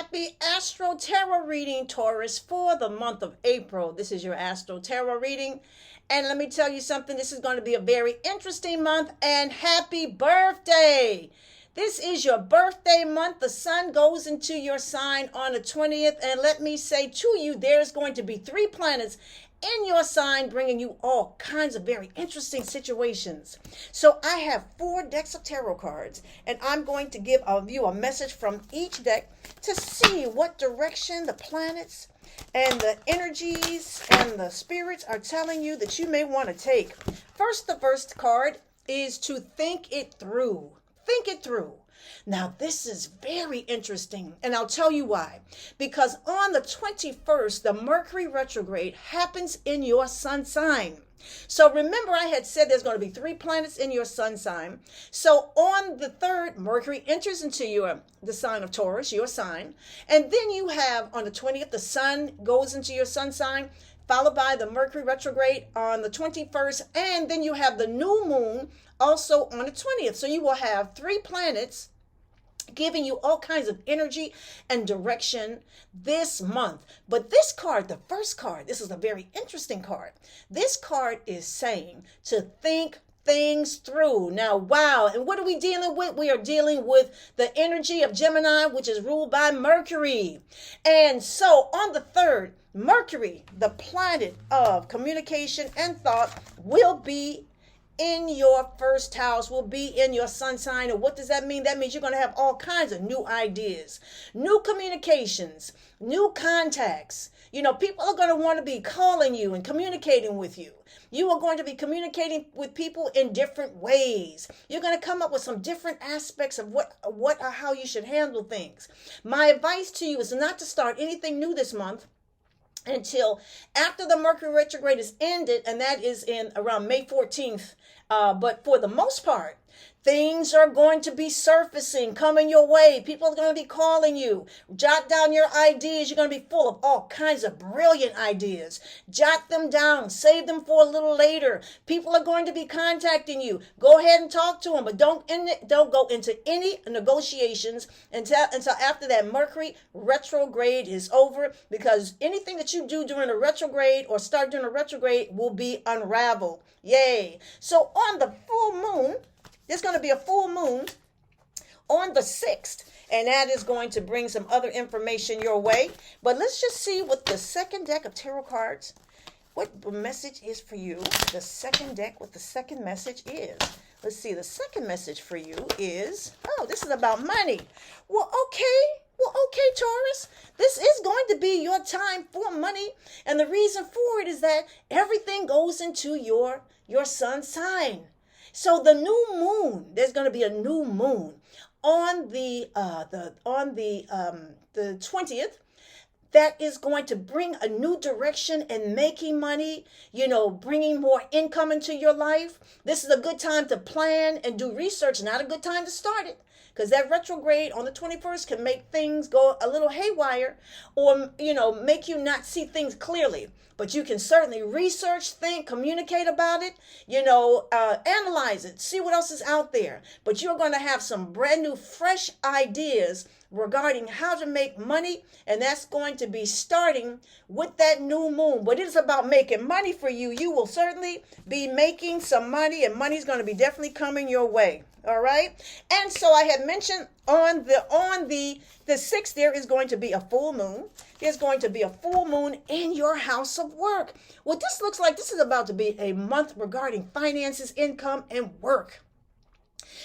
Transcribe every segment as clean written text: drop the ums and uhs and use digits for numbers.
happy Astro Tarot reading, Taurus, for the month of April. This is your Astro Tarot reading. And let me tell you something, this is going to be a very interesting month, and happy birthday. This is your birthday month. The sun goes into your sign on the 20th. And let me say to you, there's going to be 3 planets in your sign bringing you all kinds of very interesting situations. So I have 4 decks of tarot cards, and I'm going to give you a message from each deck to see what direction the planets and the energies and the spirits are telling you that you may want to take. The first card is to think it through. Think it through. Now, this is very interesting, and I'll tell you why. Because on the 21st, the Mercury retrograde happens in your sun sign. So remember, I had said there's going to be 3 planets in your sun sign. So on the 3rd, Mercury enters into the sign of Taurus, your sign. And then you have on the 20th, the sun goes into your sun sign, followed by the Mercury retrograde on the 21st. And then you have the new moon also on the 20th. So you will have 3 planets giving you all kinds of energy and direction this month. But this card, the first card, this is a very interesting card. This card is saying to think things through. Now, wow. And what are we dealing with? We are dealing with the energy of Gemini, which is ruled by Mercury. And so on the 3rd, Mercury, the planet of communication and thought, will be in your first house, will be in your sun sign. And what does that mean? That means you're going to have all kinds of new ideas, new communications, new contacts. You know, people are going to want to be calling you and communicating with you. You are going to be communicating with people in different ways. You're going to come up with some different aspects of what or how you should handle things. My advice to you is not to start anything new this month until after the Mercury retrograde is ended, and that is in around May 14th. But for the most part, things are going to be surfacing, coming your way. People are going to be calling you. Jot down your ideas. You're going to be full of all kinds of brilliant ideas. Jot them down. Save them for a little later. People are going to be contacting you. Go ahead and talk to them, but don't go into any negotiations until after that Mercury retrograde is over, because anything that you do during a retrograde or start during a retrograde will be unraveled. Yay. So on the full moon, there's going to be a full moon on the 6th, and that is going to bring some other information your way. But let's just see what the second deck of tarot cards, what the message is for you. The second deck, what the second message is. Let's see, the second message for you is, oh, this is about money. Well, okay, Taurus, this is going to be your time for money. And the reason for it is that everything goes into your sun sign. So the new moon, there's going to be a new moon on the 20th. That is going to bring a new direction in making money, bringing more income into your life. This is a good time to plan and do research, not a good time to start it, because that retrograde on the 21st can make things go a little haywire, or, make you not see things clearly. But you can certainly research, think, communicate about it, analyze it, see what else is out there. But you're going to have some brand new, fresh ideas regarding how to make money, and that's going to be starting with that new moon. But it is about making money for you. You will certainly be making some money, and money's going to be definitely coming your way. All right. And so I had mentioned on the 6th, there is going to be a full moon. There's going to be a full moon in your house of work. Well, this looks like this is about to be a month regarding finances, income, and work.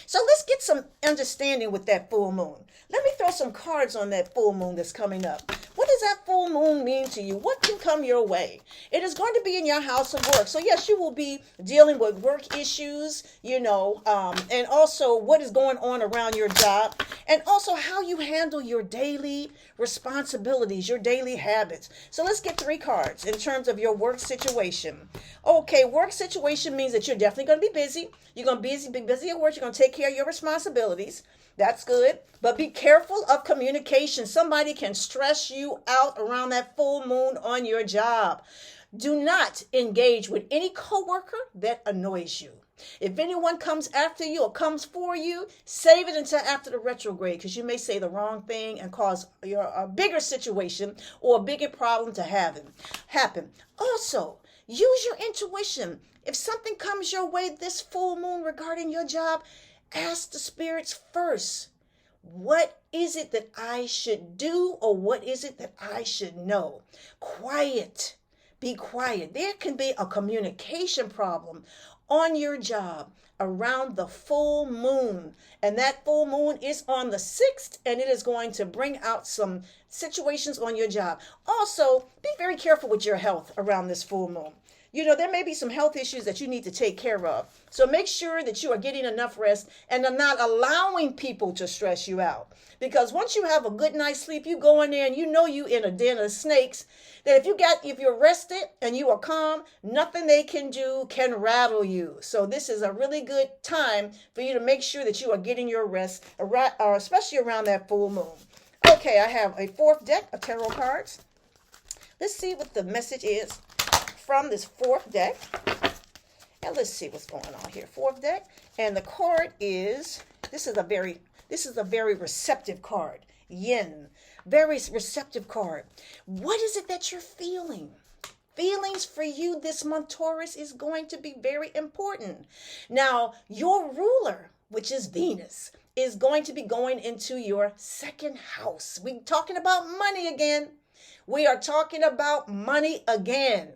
So let's get some understanding with that full moon. Let me throw some cards on that full moon that's coming up. What does that full moon mean to you? What can come your way? It is going to be in your house of work. So yes, you will be dealing with work issues, and also what is going on around your job, and also how you handle your daily responsibilities, your daily habits. So let's get 3 cards in terms of your work situation. Okay, work situation means that you're definitely going to be busy. You're going to be busy at work. You're going to take care of your responsibilities. That's good. But be careful of communication. Somebody can stress you out around that full moon on your job. Do not engage with any coworker that annoys you. If anyone comes after you or comes for you, save it until after the retrograde, because you may say the wrong thing and cause a bigger situation or a bigger problem to happen. Also, use your intuition. If something comes your way this full moon regarding your job, ask the spirits first. What is it that I should do, or what is it that I should know? Quiet. Be quiet. There can be a communication problem on your job around the full moon. And that full moon is on the 6th, and it is going to bring out some situations on your job. Also, be very careful with your health around this full moon. There may be some health issues that you need to take care of. So make sure that you are getting enough rest and are not allowing people to stress you out. Because once you have a good night's sleep, you go in there and you in a den of snakes, that if you're rested and you are calm, nothing they can do can rattle you. So this is a really good time for you to make sure that you are getting your rest, especially around that full moon. Okay, I have a 4th deck of tarot cards. Let's see what the message is from this 4th deck. And let's see what's going on here. 4th deck. And the card is, this is a very receptive card. Yin. Very receptive card. What is it that you're feeling? Feelings for you this month, Taurus, is going to be very important. Now, your ruler, which is Venus, is going to be going into your 2nd house. We're talking about money again. We are talking about money again.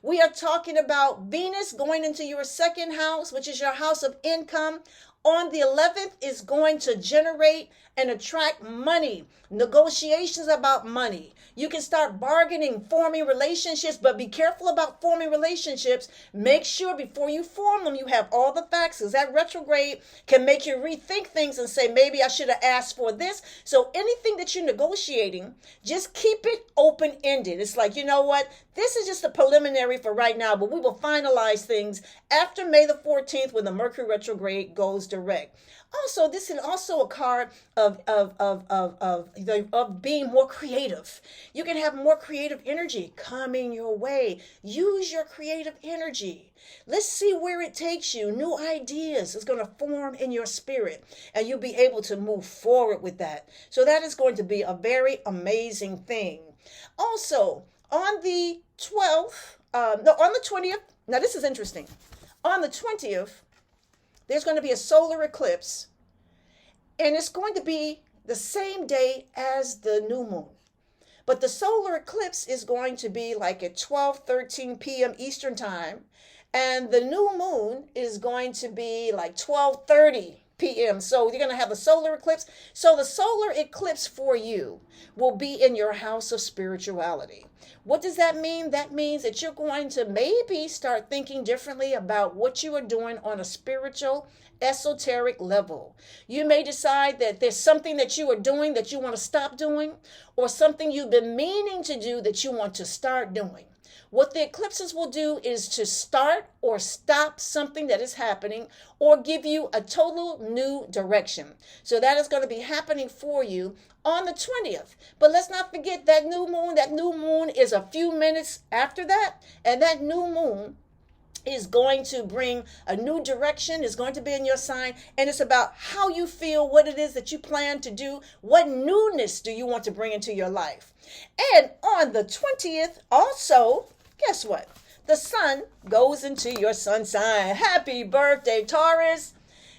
We are talking about Venus going into your 2nd house, which is your house of income. On the 11th is going to generate and attract money. Negotiations about money. You can start bargaining, forming relationships, but be careful about forming relationships. Make sure before you form them, you have all the facts, because that retrograde can make you rethink things and say, maybe I should have asked for this. So anything that you're negotiating, just keep it open-ended. It's like, you know what? This is just a preliminary for right now, but we will finalize things after May the 14th when the Mercury retrograde goes direct. Also, this is also a card of being more creative. You can have more creative energy coming your way. Use your creative energy. Let's see where it takes you. New ideas is going to form in your spirit, and you'll be able to move forward with that. So that is going to be a very amazing thing. Also, on the 20th, now this is interesting. On the 20th, there's going to be a solar eclipse, and it's going to be the same day as the new moon. But the solar eclipse is going to be like at 12:13 p.m. Eastern time, and the new moon is going to be like 12:30 p.m. So you're going to have a solar eclipse. So the solar eclipse for you will be in your house of spirituality. What does that mean? That means that you're going to maybe start thinking differently about what you are doing on a spiritual, esoteric level. You may decide that there's something that you are doing that you want to stop doing, or something you've been meaning to do that you want to start doing. What the eclipses will do is to start or stop something that is happening, or give you a total new direction. So that is going to be happening for you on the 20th. But let's not forget that new moon. That new moon is a few minutes after that. And that new moon is going to bring a new direction, is going to be in your sign, and it's about how you feel, what it is that you plan to do, what newness do you want to bring into your life. And on the 20th, also, guess what? The sun goes into your sun sign. Happy birthday, Taurus.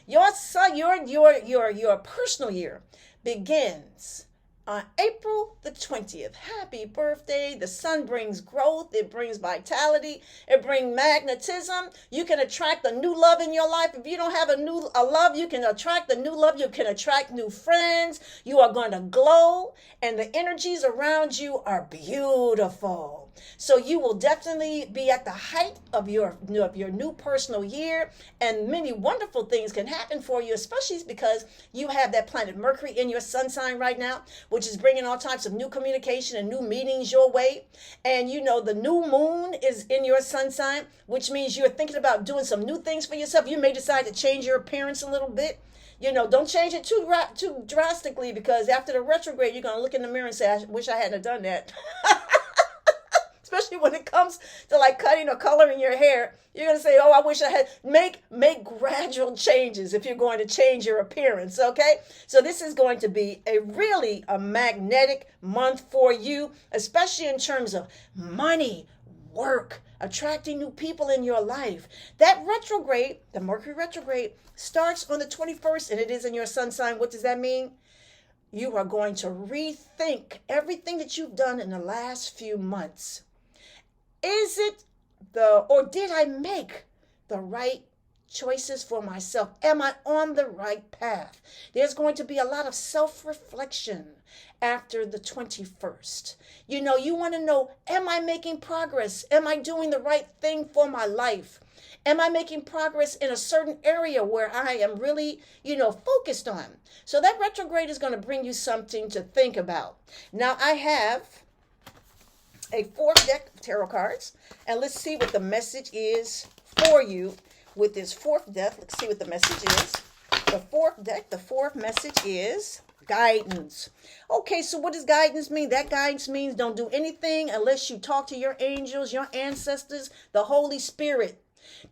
Your sun, your personal year begins on April the 20th. Happy birthday. The sun brings growth. It brings vitality. It brings magnetism. You can attract a new love in your life. If you don't have a love, you can attract the new love. You can attract new friends. You are going to glow, and the energies around you are beautiful. So you will definitely be at the height of your new personal year, and many wonderful things can happen for you, especially because you have that planet Mercury in your sun sign right now, which is bringing all types of new communication and new meetings your way. And the new moon is in your sun sign, which means you're thinking about doing some new things for yourself. You may decide to change your appearance a little bit. Don't change it too drastically, because after the retrograde, you're going to look in the mirror and say, I wish I hadn't done that. Especially when it comes to like cutting or coloring your hair. You're going to say, oh, I wish I had. Make gradual changes if you're going to change your appearance, okay? So this is going to be a magnetic month for you, especially in terms of money, work, attracting new people in your life. That retrograde, the Mercury retrograde, starts on the 21st, and it is in your sun sign. What does that mean? You are going to rethink everything that you've done in the last few months. Did I make the right choices for myself? Am I on the right path? There's going to be a lot of self-reflection after the 21st. You want to know, am I making progress? Am I doing the right thing for my life? Am I making progress in a certain area where I am really, focused on? So that retrograde is going to bring you something to think about. Now, I have a fourth deck of tarot cards, and let's see what the message is for you with this fourth deck. Let's see what the message is. The fourth message is guidance. Okay, so what does guidance mean? That guidance means don't do anything unless you talk to your angels, your ancestors, the Holy Spirit.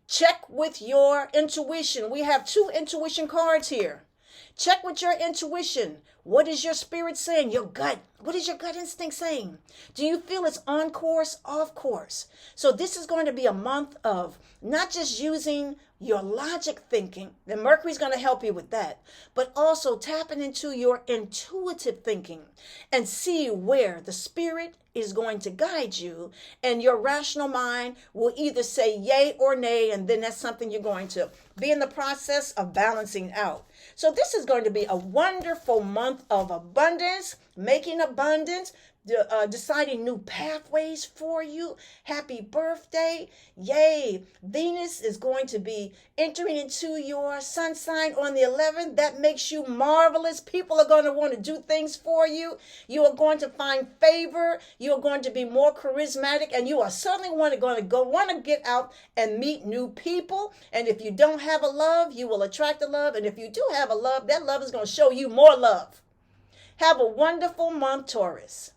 Check with your intuition. We have 2 intuition cards here. Check with your intuition. What is your spirit saying? Your gut. What is your gut instinct saying? Do you feel it's on course, off course? So this is going to be a month of not just using your logic thinking, and Mercury's going to help you with that, but also tapping into your intuitive thinking and see where the spirit is going to guide you, and your rational mind will either say yay or nay, and then that's something you're going to be in the process of balancing out. So this is going to be a wonderful month of abundance, making abundance, deciding new pathways for you. Happy birthday. Yay. Venus is going to be entering into your sun sign on the 11th. That makes you marvelous. People are going to want to do things for you. You are going to find favor. You are going to be more charismatic, and you are certainly want to get out and meet new people. And if you don't have a love, you will attract a love. And if you do have a love, that love is going to show you more love. Have a wonderful month, Taurus.